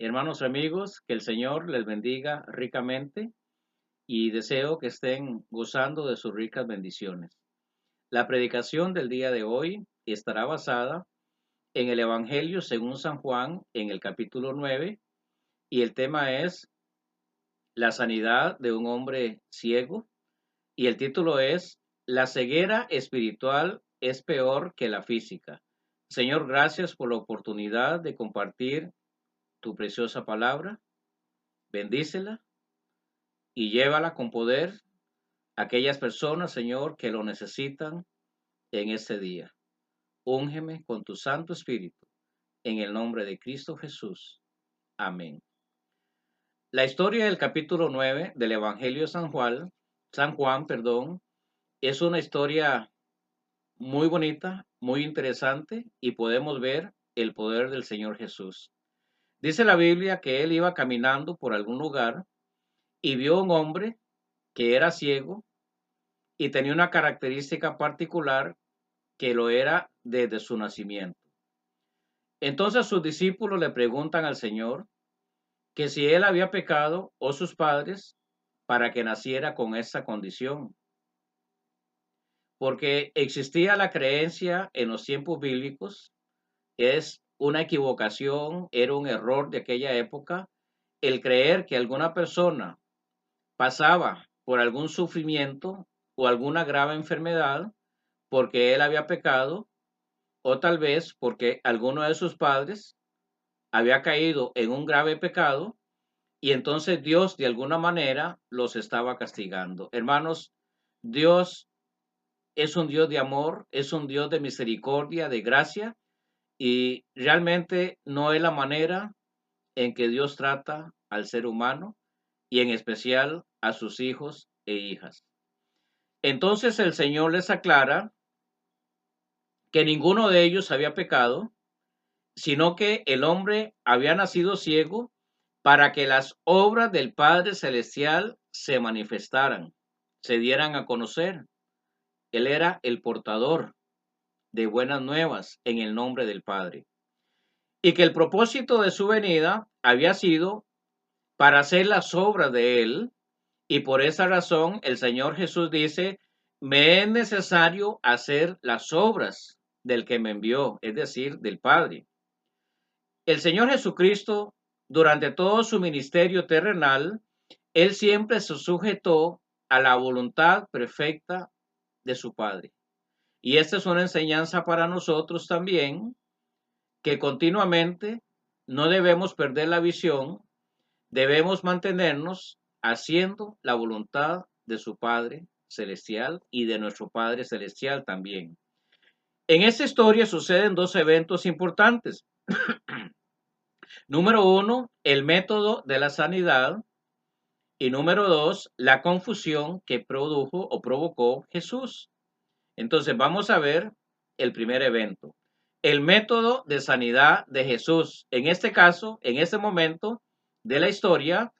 Hermanos y amigos, que el Señor les bendiga ricamente y deseo que estén gozando de sus ricas bendiciones. La predicación del día de hoy estará basada en el Evangelio según San Juan en el capítulo 9 y el tema es la sanidad de un hombre ciego y el título es La ceguera espiritual es peor que la física. Señor, gracias por la oportunidad de compartir tu preciosa palabra. Bendícela y llévala con poder a aquellas personas, Señor, que lo necesitan en este día. Úngeme con tu Santo Espíritu, en el nombre de Cristo Jesús. Amén. La historia del capítulo 9 del Evangelio de San Juan, es una historia muy bonita, muy interesante y podemos ver el poder del Señor Jesús. Dice la Biblia que él iba caminando por algún lugar y vio a un hombre que era ciego y tenía una característica particular que lo era desde su nacimiento. Entonces sus discípulos le preguntan al Señor que si él había pecado o sus padres para que naciera con esa condición, porque existía la creencia en los tiempos bíblicos, es una equivocación, era un error de aquella época, el creer que alguna persona pasaba por algún sufrimiento o alguna grave enfermedad porque él había pecado o tal vez porque alguno de sus padres había caído en un grave pecado y entonces Dios de alguna manera los estaba castigando. Hermanos, Dios es un Dios de amor, es un Dios de misericordia, de gracia y realmente no es la manera en que Dios trata al ser humano y en especial a sus hijos e hijas. Entonces el Señor les aclara que ninguno de ellos había pecado, sino que el hombre había nacido ciego para que las obras del Padre Celestial se manifestaran, se dieran a conocer. Él era el portador de buenas nuevas en el nombre del Padre. Y que el propósito de su venida había sido para hacer las obras de Él. Y por esa razón el Señor Jesús dice, me es necesario hacer las obras del que me envió, es decir, del Padre. El Señor Jesucristo, durante todo su ministerio terrenal, Él siempre se sujetó a la voluntad perfecta de su Padre. Y esta es una enseñanza para nosotros también, que continuamente no debemos perder la visión, debemos mantenernos haciendo la voluntad de su Padre Celestial y de nuestro Padre Celestial también. En esta historia suceden dos eventos importantes. Número uno, el método de la sanidad. Y número dos, la confusión que produjo o provocó Jesús. Entonces vamos a ver el primer evento. El método de sanidad de Jesús. En este caso, en este momento de la historia,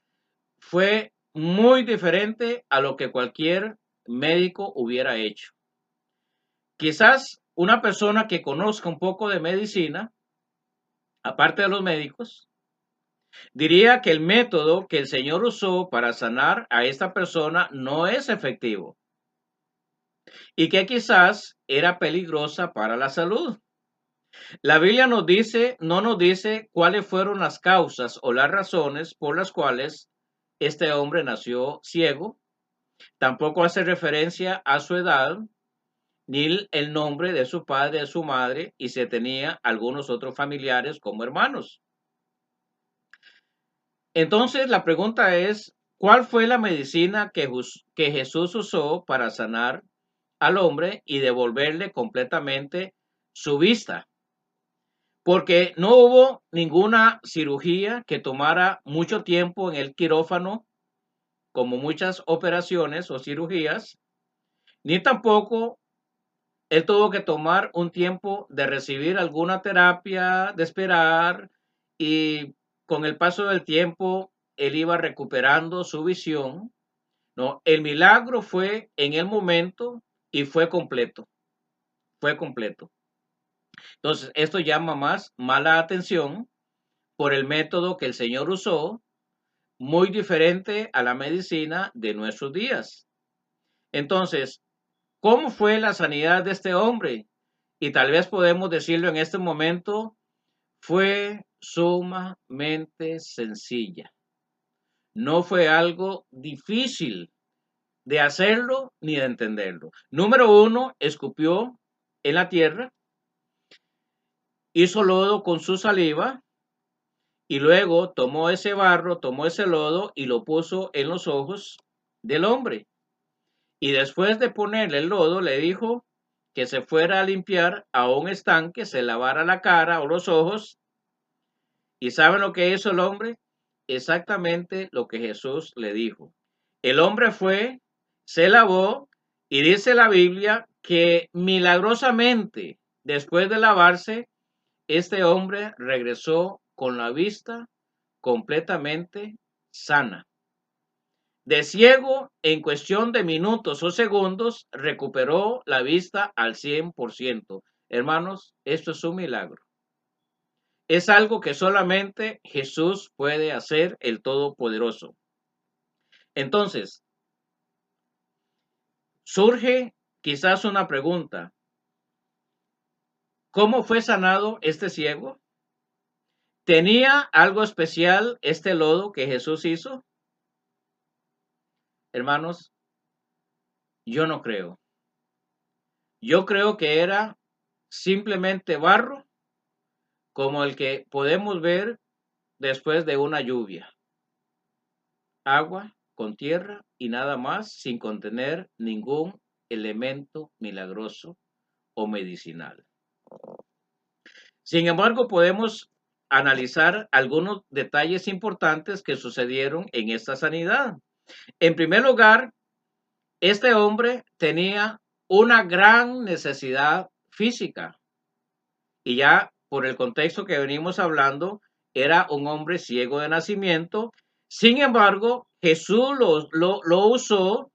fue muy diferente a lo que cualquier médico hubiera hecho. Quizás una persona que conozca un poco de medicina, aparte de los médicos, diría que el método que el Señor usó para sanar a esta persona no es efectivo y que quizás era peligrosa para la salud. La Biblia no nos dice cuáles fueron las causas o las razones por las cuales este hombre nació ciego. Tampoco hace referencia a su edad, ni el nombre de su padre, de su madre, y si tenía algunos otros familiares como hermanos. Entonces, la pregunta es, ¿cuál fue la medicina que Jesús usó para sanar al hombre y devolverle completamente su vista? Porque no hubo ninguna cirugía que tomara mucho tiempo en el quirófano, como muchas operaciones o cirugías, ni tampoco él tuvo que tomar un tiempo de recibir alguna terapia, de esperar, y con el paso del tiempo él iba recuperando su visión. No, el milagro fue en el momento y fue completo, fue completo. Entonces, esto llama más mala atención por el método que el Señor usó, muy diferente a la medicina de nuestros días. Entonces, ¿cómo fue la sanidad de este hombre? Y tal vez podemos decirlo en este momento, fue sumamente sencilla. No fue algo difícil de hacerlo ni de entenderlo. Número uno, escupió en la tierra, hizo lodo con su saliva y luego tomó ese barro, tomó ese lodo y lo puso en los ojos del hombre. Y después de ponerle el lodo, le dijo que se fuera a limpiar a un estanque, se lavara la cara o los ojos. ¿Y saben lo que hizo el hombre? Exactamente lo que Jesús le dijo. El hombre fue, se lavó y dice la Biblia que milagrosamente, después de lavarse, este hombre regresó con la vista completamente sana. De ciego, en cuestión de minutos o segundos, recuperó la vista al 100%. Hermanos, esto es un milagro. Es algo que solamente Jesús puede hacer, el Todopoderoso. Entonces, surge quizás una pregunta. ¿Cómo fue sanado este ciego? ¿Tenía algo especial este lodo que Jesús hizo? Hermanos, yo no creo. Yo creo que era simplemente barro como el que podemos ver después de una lluvia. Agua con tierra y nada más, sin contener ningún elemento milagroso o medicinal. Sin embargo, podemos analizar algunos detalles importantes que sucedieron en esta sanidad. En primer lugar, este hombre tenía una gran necesidad física y ya por el contexto que venimos hablando, era un hombre ciego de nacimiento. Sin embargo, Jesús lo usó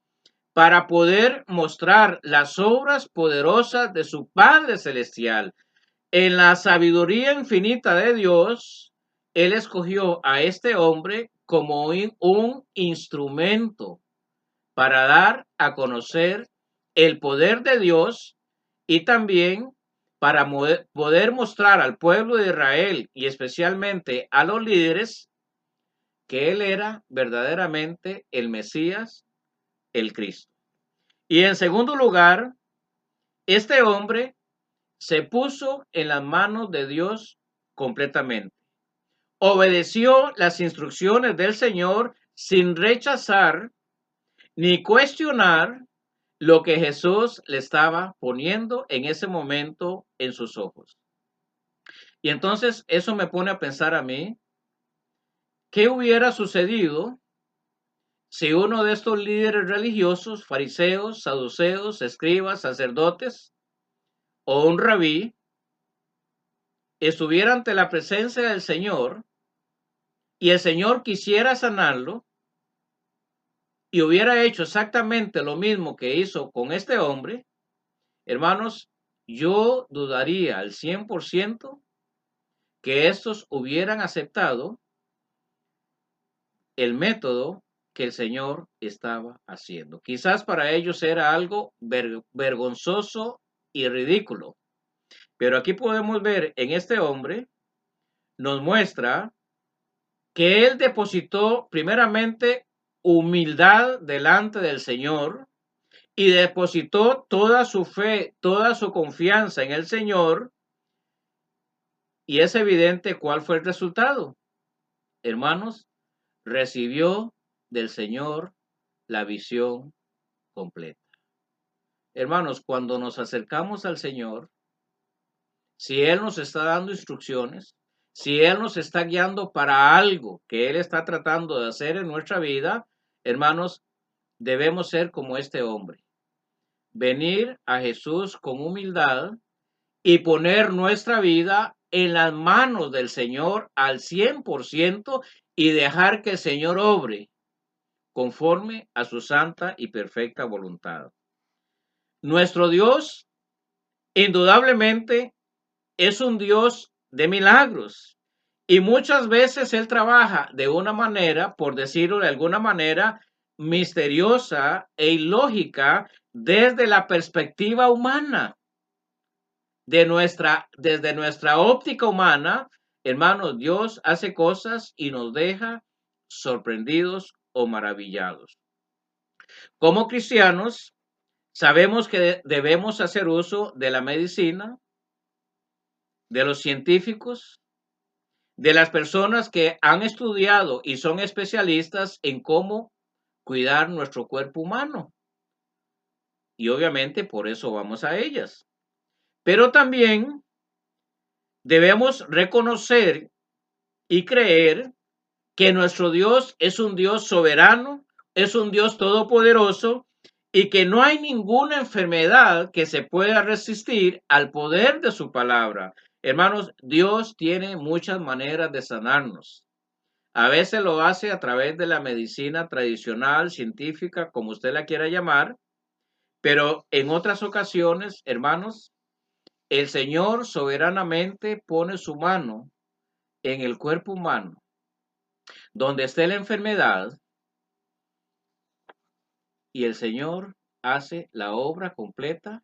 para poder mostrar las obras poderosas de su Padre Celestial. En la sabiduría infinita de Dios, Él escogió a este hombre como un instrumento para dar a conocer el poder de Dios y también para poder mostrar al pueblo de Israel y especialmente a los líderes que Él era verdaderamente el Mesías, el Cristo. Y en segundo lugar, este hombre se puso en las manos de Dios completamente. Obedeció las instrucciones del Señor sin rechazar ni cuestionar lo que Jesús le estaba poniendo en ese momento en sus ojos. Y entonces eso me pone a pensar a mí, ¿qué hubiera sucedido si uno de estos líderes religiosos, fariseos, saduceos, escribas, sacerdotes o un rabí estuviera ante la presencia del Señor y el Señor quisiera sanarlo y hubiera hecho exactamente lo mismo que hizo con este hombre? Hermanos, yo dudaría al 100% que estos hubieran aceptado el método que el Señor estaba haciendo. Quizás para ellos era algo vergonzoso y ridículo, pero aquí podemos ver en este hombre, nos muestra que él depositó primeramente humildad delante del Señor y depositó toda su fe, toda su confianza en el Señor. Y es evidente cuál fue el resultado. Hermanos, recibió del Señor la visión completa. Hermanos, cuando nos acercamos al Señor, si Él nos está dando instrucciones, si Él nos está guiando para algo que Él está tratando de hacer en nuestra vida, hermanos, debemos ser como este hombre. Venir a Jesús con humildad y poner nuestra vida en las manos del Señor al 100% y dejar que el Señor obre conforme a su santa y perfecta voluntad. Nuestro Dios, indudablemente, es un Dios de milagros Y muchas veces Él trabaja de una manera, por decirlo de alguna manera, misteriosa e ilógica desde la perspectiva humana, desde nuestra óptica humana. Hermanos, Dios hace cosas y nos deja sorprendidos o maravillados. Como cristianos, sabemos que debemos hacer uso de la medicina, de los científicos, de las personas que han estudiado y son especialistas en cómo cuidar nuestro cuerpo humano. Y obviamente por eso vamos a ellas. Pero también debemos reconocer y creer que nuestro Dios es un Dios soberano, es un Dios todopoderoso y que no hay ninguna enfermedad que se pueda resistir al poder de su palabra. Hermanos, Dios tiene muchas maneras de sanarnos. A veces lo hace a través de la medicina tradicional, científica, como usted la quiera llamar, pero en otras ocasiones, hermanos, el Señor soberanamente pone su mano en el cuerpo humano, donde esté la enfermedad, y el Señor hace la obra completa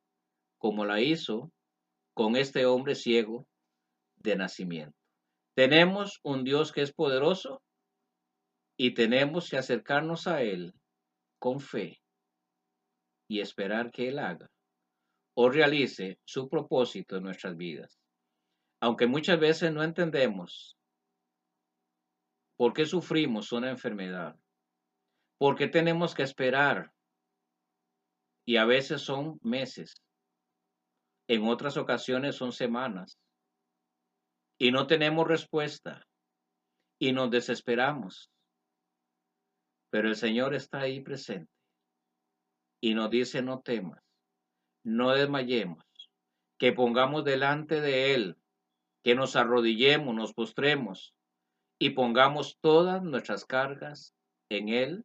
como la hizo con este hombre ciego de nacimiento. Tenemos un Dios que es poderoso y tenemos que acercarnos a Él con fe y esperar que Él haga o realice su propósito en nuestras vidas. Aunque muchas veces no entendemos por qué sufrimos una enfermedad, por qué tenemos que esperar, y a veces son meses, en otras ocasiones son semanas, y no tenemos respuesta y nos desesperamos, pero el Señor está ahí presente y nos dice: no temas, no desmayemos, que pongamos delante de Él, que nos arrodillemos, nos postremos y pongamos todas nuestras cargas en Él,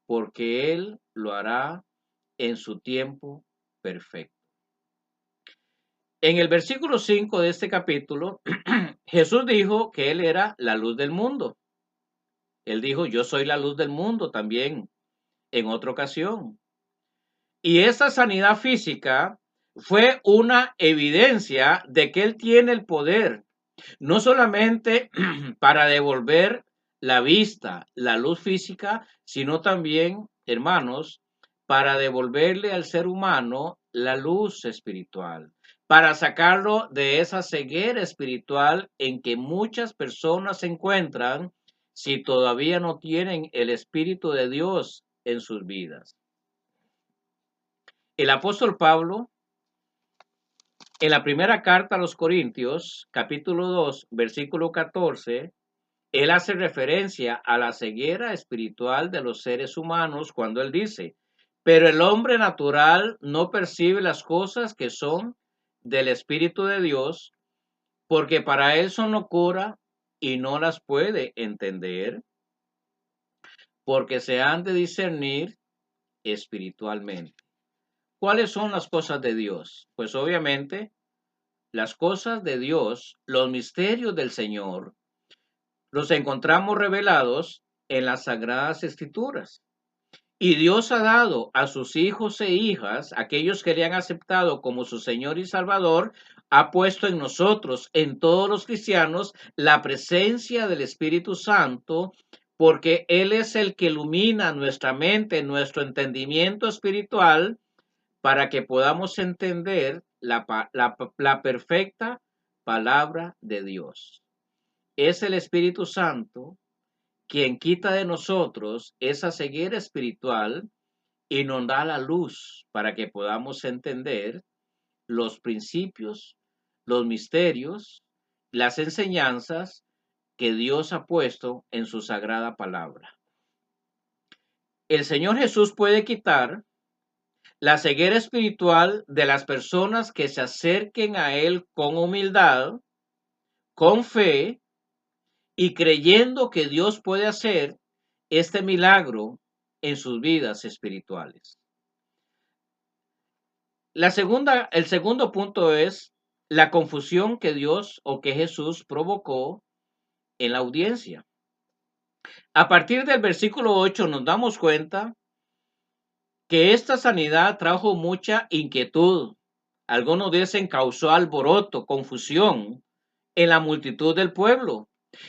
porque Él lo hará en su tiempo perfecto. En el versículo 5 de este capítulo, Jesús dijo que Él era la luz del mundo. Él dijo: yo soy la luz del mundo también, en otra ocasión. Y esta sanidad física fue una evidencia de que Él tiene el poder, no solamente para devolver la vista, la luz física, sino también, hermanos, para devolverle al ser humano la luz espiritual, para sacarlo de esa ceguera espiritual en que muchas personas se encuentran si todavía no tienen el Espíritu de Dios en sus vidas. El apóstol Pablo, en la primera carta a los Corintios, capítulo 2, versículo 14, él hace referencia a la ceguera espiritual de los seres humanos cuando él dice: pero el hombre natural no percibe las cosas que son del Espíritu de Dios, porque para él son locura y no las puede entender, porque se han de discernir espiritualmente. ¿Cuáles son las cosas de Dios? Pues obviamente las cosas de Dios, los misterios del Señor, los encontramos revelados en las Sagradas Escrituras. Y Dios ha dado a sus hijos e hijas, aquellos que le han aceptado como su Señor y Salvador, ha puesto en nosotros, en todos los cristianos, la presencia del Espíritu Santo, porque Él es el que ilumina nuestra mente, nuestro entendimiento espiritual, para que podamos entender la perfecta palabra de Dios. Es el Espíritu Santo quien quita de nosotros esa ceguera espiritual y nos da la luz para que podamos entender los principios, los misterios, las enseñanzas que Dios ha puesto en su sagrada palabra. El Señor Jesús puede quitar la ceguera espiritual de las personas que se acerquen a Él con humildad, con fe y creyendo que Dios puede hacer este milagro en sus vidas espirituales. El segundo punto es la confusión que Dios o que Jesús provocó en la audiencia. A partir del versículo 8 nos damos cuenta que esta sanidad trajo mucha inquietud. Algunos dicen causó alboroto, confusión en la multitud del pueblo,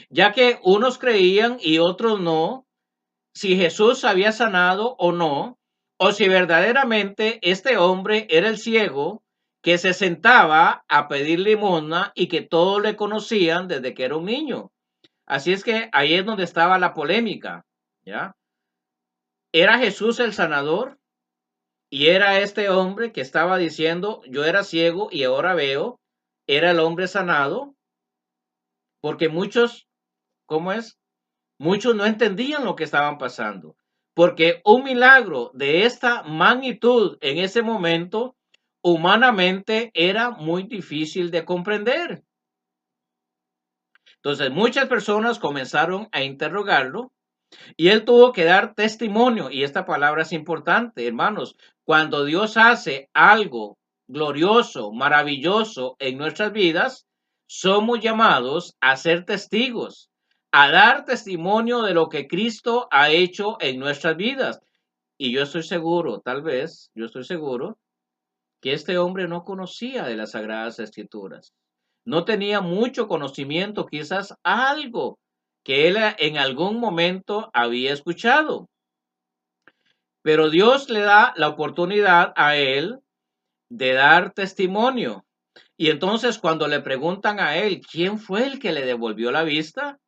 ya que unos creían y otros no, si Jesús había sanado o no, o si verdaderamente este hombre era el ciego que se sentaba a pedir limosna y que todos le conocían desde que era un niño. Así es que ahí es donde estaba la polémica, ¿ya? ¿Era Jesús el sanador? Y era este hombre que estaba diciendo, yo era ciego y ahora veo, era el hombre sanado, porque muchos, ¿cómo es? Muchos no entendían lo que estaban pasando, porque un milagro de esta magnitud en ese momento, humanamente, era muy difícil de comprender. Entonces, muchas personas comenzaron a interrogarlo y él tuvo que dar testimonio, y esta palabra es importante, hermanos. Cuando Dios hace algo glorioso, maravilloso en nuestras vidas, somos llamados a ser testigos, a dar testimonio de lo que Cristo ha hecho en nuestras vidas. Y yo estoy seguro, tal vez, yo estoy seguro que este hombre no conocía de las Sagradas Escrituras. No tenía mucho conocimiento, quizás algo que él en algún momento había escuchado. Pero Dios le da la oportunidad a él de dar testimonio. Y entonces cuando le preguntan a él, ¿quién fue el que le devolvió la vista?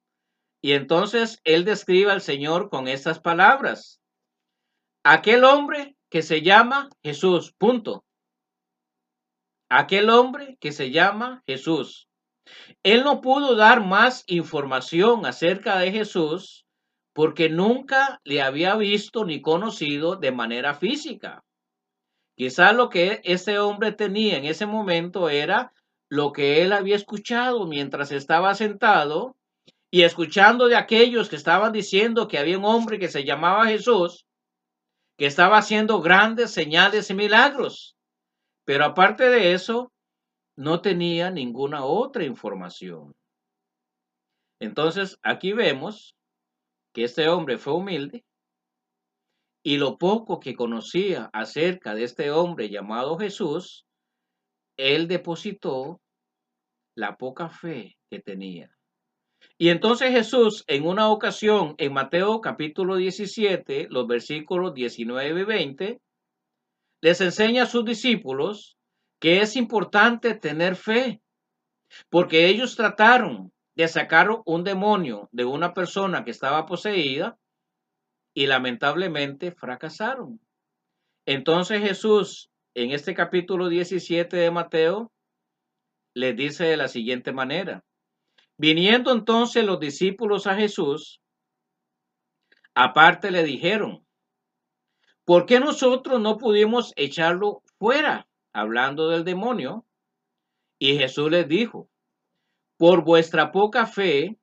Y entonces él describe al Señor con estas palabras. Aquel hombre que se llama Jesús, punto. Aquel hombre que se llama Jesús. Él no pudo dar más información acerca de Jesús porque nunca le había visto ni conocido de manera física. Quizás lo que ese hombre tenía en ese momento era lo que él había escuchado mientras estaba sentado y escuchando de aquellos que estaban diciendo que había un hombre que se llamaba Jesús, que estaba haciendo grandes señales y milagros. Pero aparte de eso, no tenía ninguna otra información. Entonces, aquí vemos que este hombre fue humilde y lo poco que conocía acerca de este hombre llamado Jesús, él depositó la poca fe que tenía. Y entonces Jesús, en una ocasión, en Mateo capítulo 17, los versículos 19 y 20, les enseña a sus discípulos que es importante tener fe, porque ellos trataron de sacar un demonio de una persona que estaba poseída y lamentablemente fracasaron. Entonces Jesús, en este capítulo 17 de Mateo, les dice de la siguiente manera. Viniendo entonces los discípulos a Jesús, aparte le dijeron, ¿por qué nosotros no pudimos echarlo fuera? Hablando del demonio. Y Jesús les dijo, por vuestra poca fe,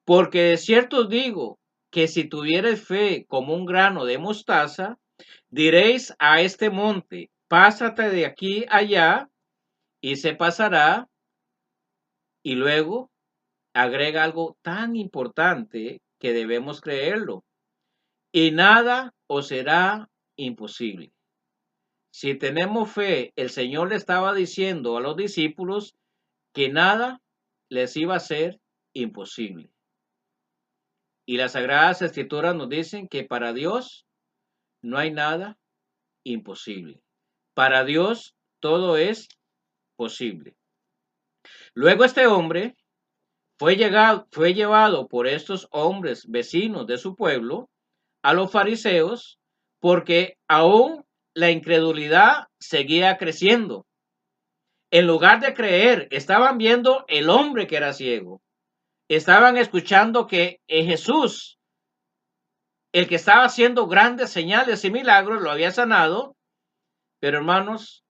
porque de cierto os digo que si tuvierais fe como un grano de mostaza, diréis a este monte, pásate de aquí allá, y se pasará, y luego agrega algo tan importante que debemos creerlo, y nada os será imposible. Si tenemos fe, el Señor le estaba diciendo a los discípulos que nada les iba a ser imposible. Y las Sagradas Escrituras nos dicen que para Dios no hay nada imposible. Para Dios todo es posible. Luego este hombre fue llevado por estos hombres vecinos de su pueblo a los fariseos porque aún la incredulidad seguía creciendo. En lugar de creer, estaban viendo el hombre que era ciego. Estaban escuchando que Jesús, el que estaba haciendo grandes señales y milagros, lo había sanado. Pero hermanos,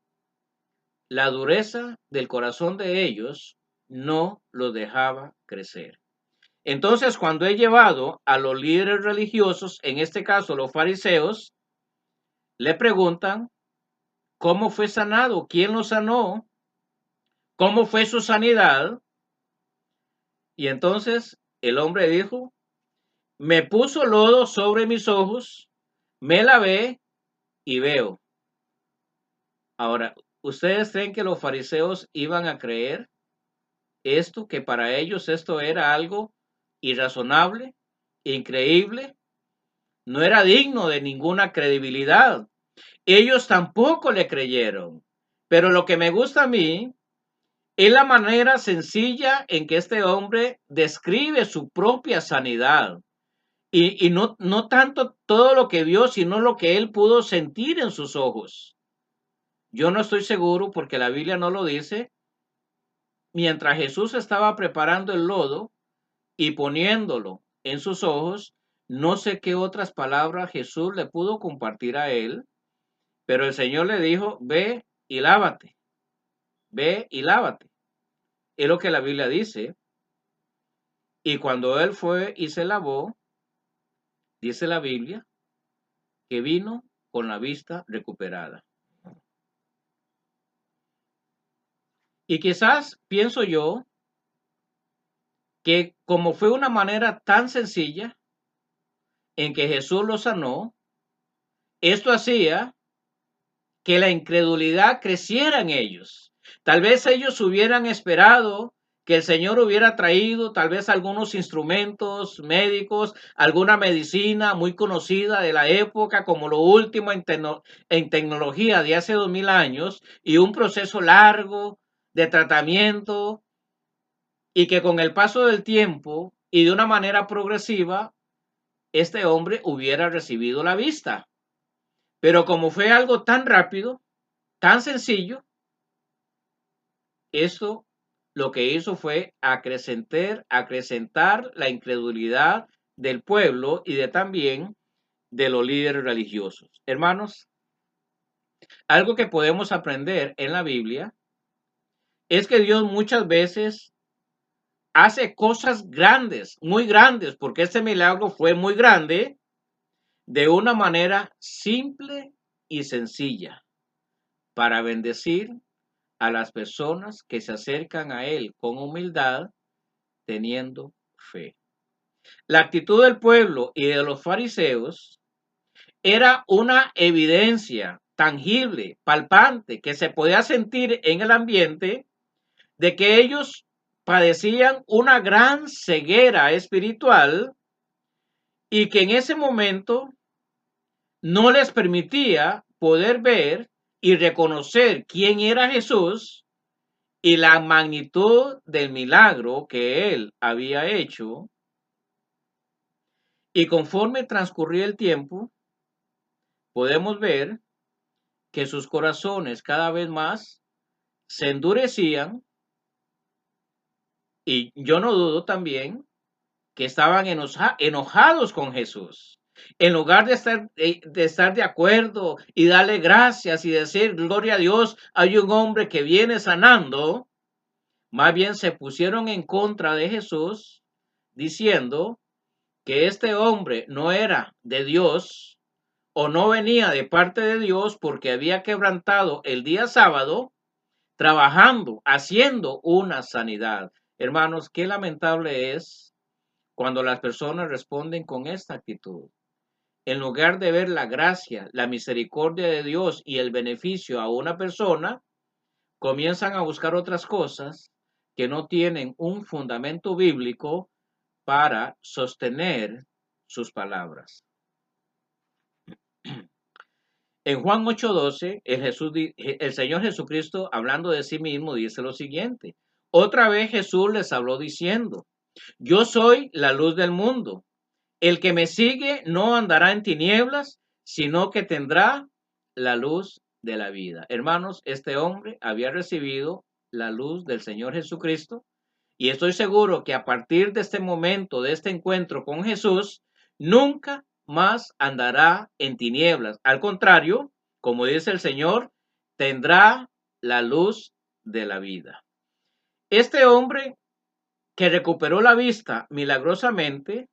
la dureza del corazón de ellos no los dejaba crecer. Entonces, cuando he llevado a los líderes religiosos, en este caso los fariseos, le preguntan cómo fue sanado, quién lo sanó, cómo fue su sanidad. Y entonces El hombre dijo, me puso lodo sobre mis ojos, me lavé y veo. Ahora, ¿ustedes creen que los fariseos iban a creer esto, que para ellos esto era algo irrazonable, increíble? No era digno de ninguna credibilidad. Ellos tampoco le creyeron. Pero lo que me gusta a mí es la manera sencilla en que este hombre describe su propia sanidad. Y no tanto todo lo que vio, sino lo que él pudo sentir en sus ojos. Yo no estoy seguro, porque la Biblia no lo dice. Mientras Jesús estaba preparando el lodo y poniéndolo en sus ojos, no sé qué otras palabras Jesús le pudo compartir a él, pero el Señor le dijo, ve y lávate, ve y lávate. Es lo que la Biblia dice. Y cuando él fue y se lavó, dice la Biblia, que vino con la vista recuperada. Y quizás pienso yo que como fue una manera tan sencilla en que Jesús lo sanó, esto hacía que la incredulidad creciera en ellos. Tal vez ellos hubieran esperado que el Señor hubiera traído tal vez algunos instrumentos médicos, alguna medicina muy conocida de la época, como lo último en tecnología de hace 2000 años, y un proceso largo de tratamiento, y que con el paso del tiempo y de una manera progresiva, este hombre hubiera recibido la vista. Pero como fue algo tan rápido, tan sencillo, eso lo que hizo fue acrecentar la incredulidad del pueblo y también de los líderes religiosos. Hermanos, algo que podemos aprender en la Biblia es que Dios muchas veces hace cosas grandes, muy grandes, porque este milagro fue muy grande, de una manera simple y sencilla, para bendecir a las personas que se acercan a Él con humildad, teniendo fe. La actitud del pueblo y de los fariseos era una evidencia tangible, palpante, que se podía sentir en el ambiente, de que ellos padecían una gran ceguera espiritual, y que en ese momento no les permitía poder ver y reconocer quién era Jesús y la magnitud del milagro que él había hecho. Y conforme transcurría el tiempo, podemos ver que sus corazones cada vez más se endurecían, y yo no dudo también que estaban enojados con Jesús. En lugar de estar de acuerdo y darle gracias y decir, gloria a Dios, hay un hombre que viene sanando, más bien se pusieron en contra de Jesús, diciendo que este hombre no era de Dios, o no venía de parte de Dios, porque había quebrantado el día sábado, trabajando, haciendo una sanidad. Hermanos, qué lamentable es cuando las personas responden con esta actitud. En lugar de ver la gracia, la misericordia de Dios y el beneficio a una persona, comienzan a buscar otras cosas que no tienen un fundamento bíblico para sostener sus palabras. En Juan 8:12, el Señor Jesucristo, hablando de sí mismo, dice lo siguiente. Otra vez Jesús les habló diciendo, yo soy la luz del mundo. El que me sigue no andará en tinieblas, sino que tendrá la luz de la vida. Hermanos, este hombre había recibido la luz del Señor Jesucristo, y estoy seguro que a partir de este momento, de este encuentro con Jesús, nunca más andará en tinieblas. Al contrario, como dice el Señor, tendrá la luz de la vida. Este hombre que recuperó la vista milagrosamente,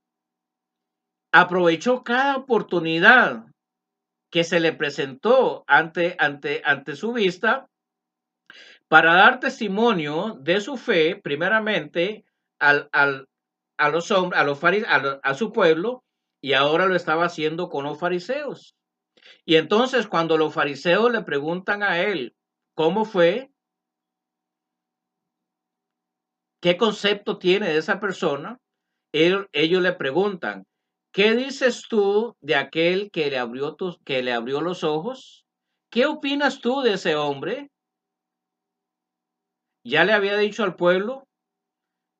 aprovechó cada oportunidad que se le presentó ante su vista, para dar testimonio de su fe, primeramente al a los hombres, a su pueblo, y ahora lo estaba haciendo con los fariseos. Y entonces cuando los fariseos le preguntan a él cómo fue, qué concepto tiene de esa persona, ellos le preguntan, ¿qué dices tú de aquel que le abrió los ojos? ¿Qué opinas tú de ese hombre? Ya le había dicho al pueblo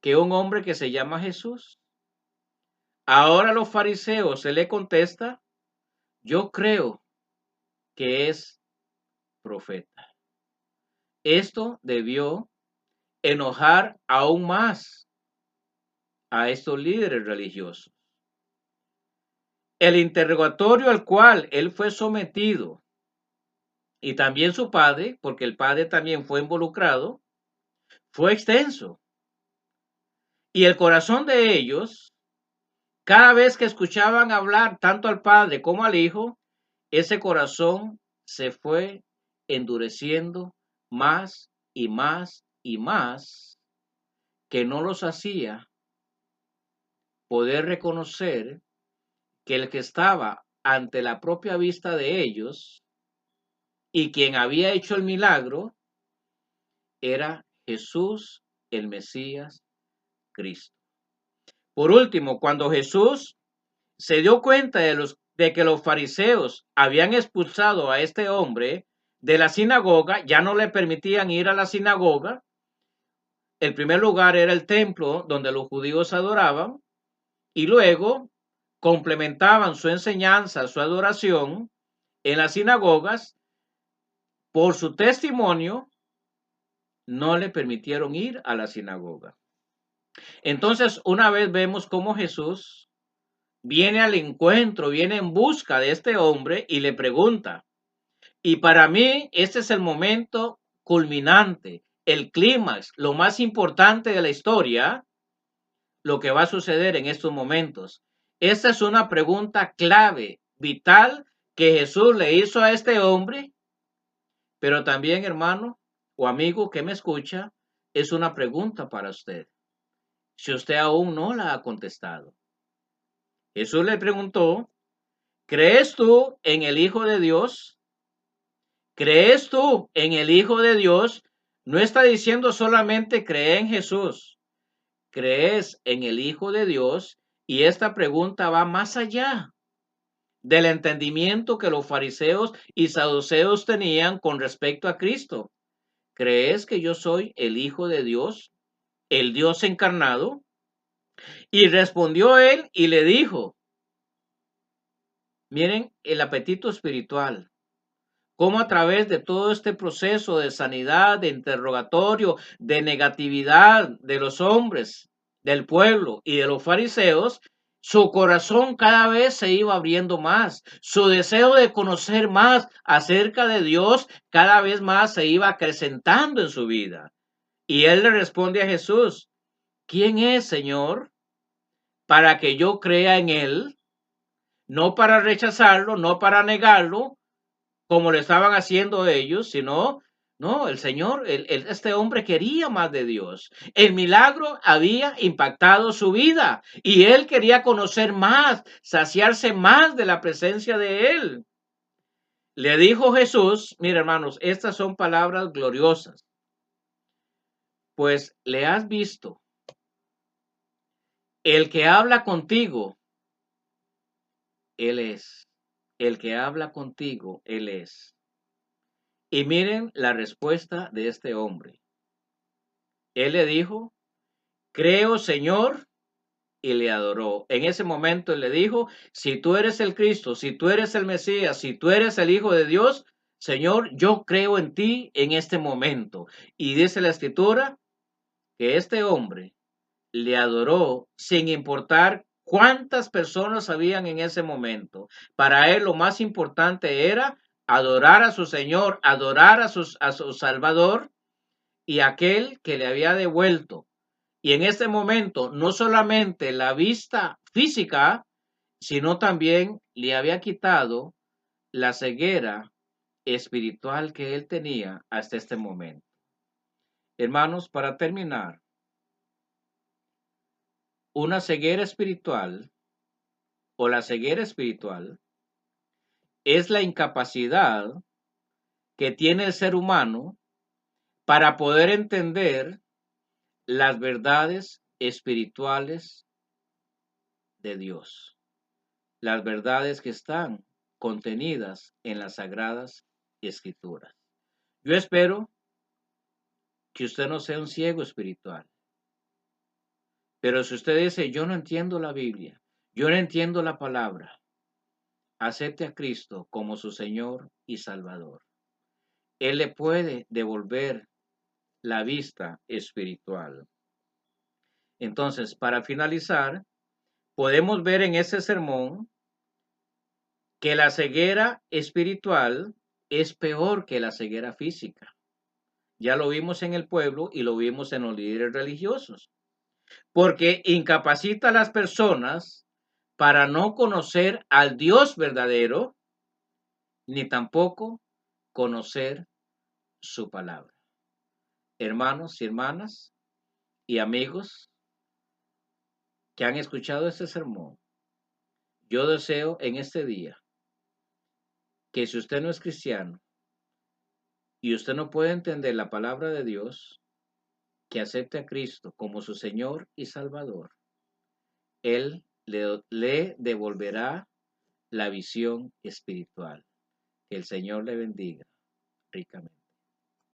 que un hombre que se llama Jesús. Ahora los fariseos se le contesta, yo creo que es profeta. Esto debió enojar aún más a estos líderes religiosos. El interrogatorio al cual él fue sometido y también su padre, porque el padre también fue involucrado, fue extenso. Y el corazón de ellos, cada vez que escuchaban hablar tanto al padre como al hijo, ese corazón se fue endureciendo más y más y más, que no los hacía poder reconocer que el que estaba ante la propia vista de ellos y quien había hecho el milagro era Jesús, el Mesías, Cristo. Por último, cuando Jesús se dio cuenta de que los fariseos habían expulsado a este hombre de la sinagoga, ya no le permitían ir a la sinagoga. El primer lugar era el templo donde los judíos adoraban y luego complementaban su enseñanza, su adoración en las sinagogas. Por su testimonio no le permitieron ir a la sinagoga. Entonces, una vez vemos cómo Jesús viene al encuentro, viene en busca de este hombre y le pregunta. Y para mí, este es el momento culminante, el clímax, lo más importante de la historia, lo que va a suceder en estos momentos. Esta es una pregunta clave, vital, que Jesús le hizo a este hombre, pero también, hermano o amigo que me escucha, es una pregunta para usted, si usted aún no la ha contestado. Jesús le preguntó, ¿crees tú en el Hijo de Dios? ¿Crees tú en el Hijo de Dios? No está diciendo solamente cree en Jesús, crees en el Hijo de Dios, y esta pregunta va más allá del entendimiento que los fariseos y saduceos tenían con respecto a Cristo. ¿Crees que yo soy el Hijo de Dios, el Dios encarnado? Y respondió él y le dijo, miren el apetito espiritual, cómo a través de todo este proceso de sanidad, de interrogatorio, de negatividad de los hombres, del pueblo y de los fariseos, su corazón cada vez se iba abriendo más. Su deseo de conocer más acerca de Dios cada vez más se iba acrecentando en su vida. Y él le responde a Jesús, ¿quién es, Señor, para que yo crea en él? No para rechazarlo, no para negarlo, como lo estaban haciendo ellos, sino, no, el Señor, este hombre quería más de Dios. El milagro había impactado su vida y él quería conocer más, saciarse más de la presencia de él. Le dijo Jesús, mira hermanos, estas son palabras gloriosas, pues le has visto, el que habla contigo, él es. El que habla contigo, él es. Y miren la respuesta de este hombre. Él le dijo, creo, Señor, y le adoró. En ese momento él le dijo, si tú eres el Cristo, si tú eres el Mesías, si tú eres el Hijo de Dios, Señor, yo creo en ti en este momento. Y dice la Escritura que este hombre le adoró sin importar cuántas personas habían en ese momento. Para él lo más importante era adorar a su Señor, adorar a su Salvador y aquel que le había devuelto. Y en este momento, no solamente la vista física, sino también le había quitado la ceguera espiritual que él tenía hasta este momento. Hermanos, para terminar, una ceguera espiritual o la ceguera espiritual es la incapacidad que tiene el ser humano para poder entender las verdades espirituales de Dios, las verdades que están contenidas en las sagradas escrituras. Yo espero que usted no sea un ciego espiritual, pero si usted dice, yo no entiendo la Biblia, yo no entiendo la palabra, acepte a Cristo como su Señor y Salvador. Él le puede devolver la vista espiritual. Entonces, para finalizar, podemos ver en ese sermón que la ceguera espiritual es peor que la ceguera física. Ya lo vimos en el pueblo y lo vimos en los líderes religiosos, porque incapacita a las personas para no conocer al Dios verdadero, ni tampoco conocer su palabra. Hermanos y hermanas y amigos que han escuchado este sermón, yo deseo en este día que si usted no es cristiano y usted no puede entender la palabra de Dios, que acepte a Cristo como su Señor y Salvador. Él le devolverá la visión espiritual. Que el Señor le bendiga ricamente.